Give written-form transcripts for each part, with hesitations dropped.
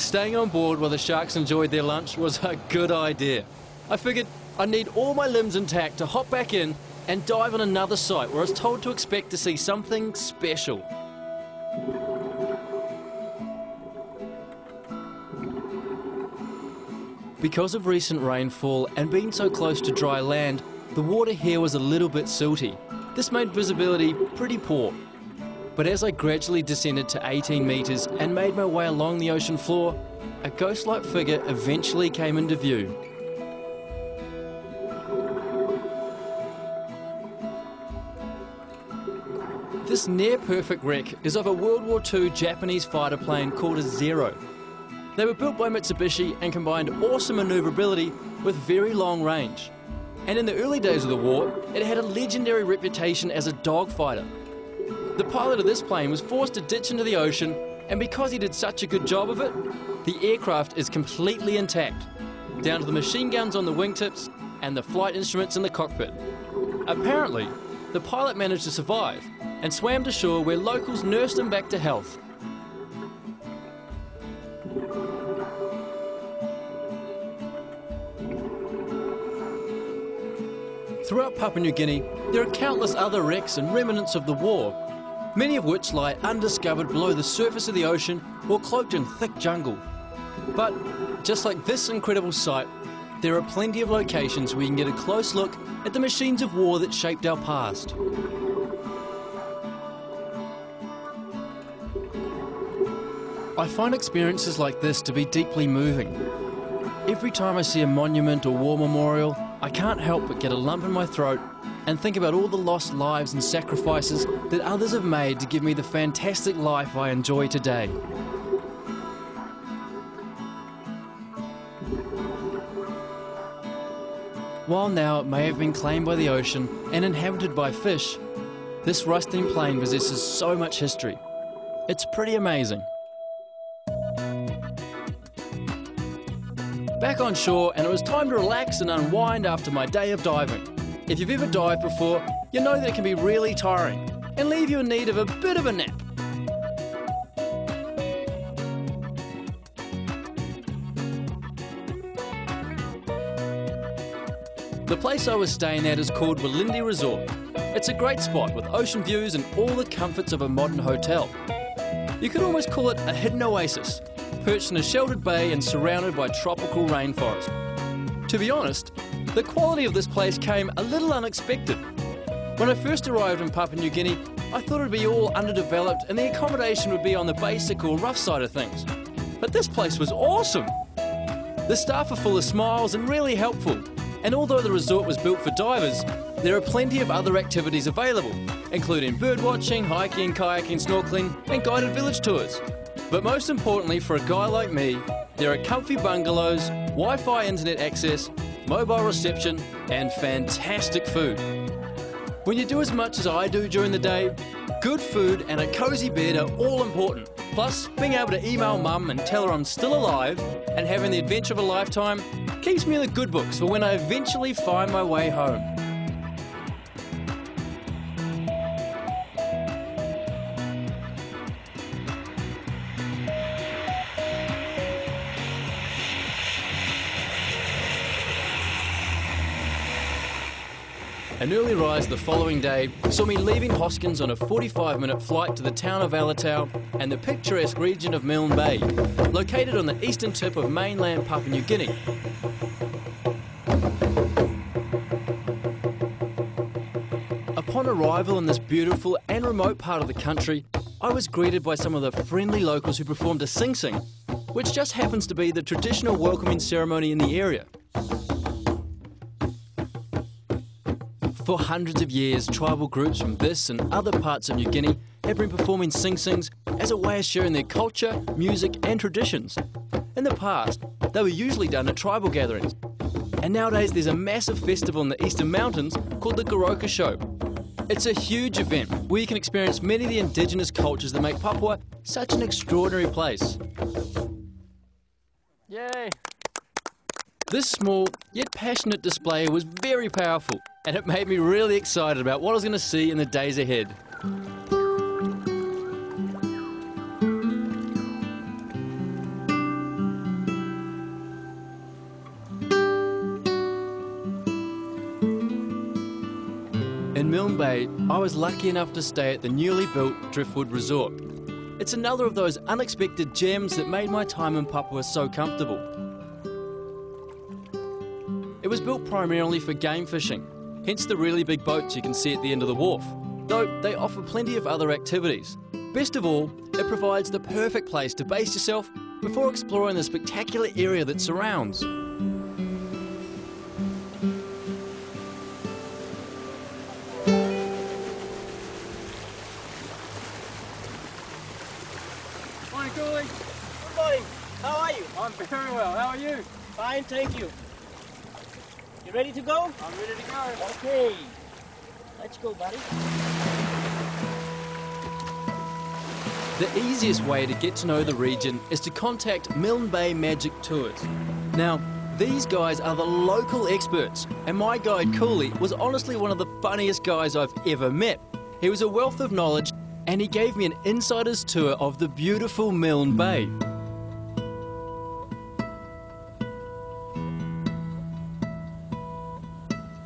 Staying on board while the sharks enjoyed their lunch was a good idea. I figured I'd need all my limbs intact to hop back in and dive on another site where I was told to expect to see something special. Because of recent rainfall and being so close to dry land, the water here was a little bit silty. This made visibility pretty poor. But as I gradually descended to 18 metres and made my way along the ocean floor, a ghost-like figure eventually came into view. This near-perfect wreck is of a World War II Japanese fighter plane called a Zero. They were built by Mitsubishi and combined awesome manoeuvrability with very long range. And in the early days of the war, it had a legendary reputation as a dogfighter. The pilot of this plane was forced to ditch into the ocean, and because he did such a good job of it, the aircraft is completely intact, down to the machine guns on the wingtips and the flight instruments in the cockpit. Apparently, the pilot managed to survive and swam to shore where locals nursed him back to health. Throughout Papua New Guinea, there are countless other wrecks and remnants of the war, many of which lie undiscovered below the surface of the ocean or cloaked in thick jungle. But just like this incredible site, there are plenty of locations where you can get a close look at the machines of war that shaped our past. I find experiences like this to be deeply moving. Every time I see a monument or war memorial, I can't help but get a lump in my throat and think about all the lost lives and sacrifices that others have made to give me the fantastic life I enjoy today. While now it may have been claimed by the ocean and inhabited by fish, this rusting plain possesses so much history. It's pretty amazing. Back on shore, and it was time to relax and unwind after my day of diving. If you've ever dived before, you know that it can be really tiring and leave you in need of a bit of a nap. The place I was staying at is called Walindi Resort. It's a great spot with ocean views and all the comforts of a modern hotel. You could almost call it a hidden oasis, perched in a sheltered bay and surrounded by tropical rainforest. To be honest, the quality of this place came a little unexpected. When I first arrived in Papua New Guinea, I thought it would be all underdeveloped and the accommodation would be on the basic or rough side of things. But this place was awesome! The staff are full of smiles and really helpful, and although the resort was built for divers, there are plenty of other activities available, including birdwatching, hiking, kayaking, snorkeling and guided village tours. But most importantly for a guy like me, there are comfy bungalows, Wi-Fi internet access, mobile reception and fantastic food. When you do as much as I do during the day, good food and a cosy bed are all important. Plus, being able to email mum and tell her I'm still alive and having the adventure of a lifetime keeps me in the good books for when I eventually find my way home. An early rise the following day saw me leaving Hoskins on a 45-minute flight to the town of Alatau and the picturesque region of Milne Bay, located on the eastern tip of mainland Papua New Guinea. Upon arrival in this beautiful and remote part of the country, I was greeted by some of the friendly locals who performed a Sing Sing, which just happens to be the traditional welcoming ceremony in the area. For hundreds of years, tribal groups from this and other parts of New Guinea have been performing sing-sings as a way of sharing their culture, music and traditions. In the past, they were usually done at tribal gatherings. And nowadays there's a massive festival in the Eastern Mountains called the Goroka Show. It's a huge event where you can experience many of the indigenous cultures that make Papua such an extraordinary place. Yay! This small yet passionate display was very powerful, and it made me really excited about what I was going to see in the days ahead. in Milne Bay, I was lucky enough to stay at the newly built Driftwood Resort. It's another of those unexpected gems that made my time in Papua so comfortable. It was built primarily for game fishing, hence the really big boats you can see at the end of the wharf, though they offer plenty of other activities. Best of all, it provides the perfect place to base yourself before exploring the spectacular area that surrounds. Morning, Cooley. Good morning. How are you? I'm very well. How are you? Fine, thank you. You ready to go? I'm ready to go. Okay. Let's go, buddy. The easiest way to get to know the region is to contact Milne Bay Magic Tours. Now, these guys are the local experts, and my guide Cooley was honestly one of the funniest guys I've ever met. He was a wealth of knowledge, and he gave me an insider's tour of the beautiful Milne Bay.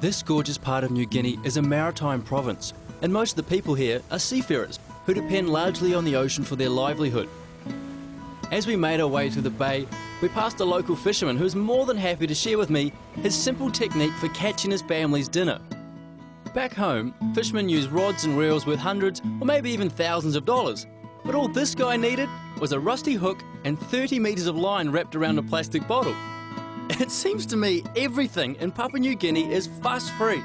This gorgeous part of New Guinea is a maritime province, and most of the people here are seafarers who depend largely on the ocean for their livelihood. As we made our way through the bay, we passed a local fisherman who was more than happy to share with me his simple technique for catching his family's dinner. Back home, fishermen use rods and reels worth hundreds or maybe even thousands of dollars, but all this guy needed was a rusty hook and 30 metres of line wrapped around a plastic bottle. It seems to me everything in Papua New Guinea is fuss-free.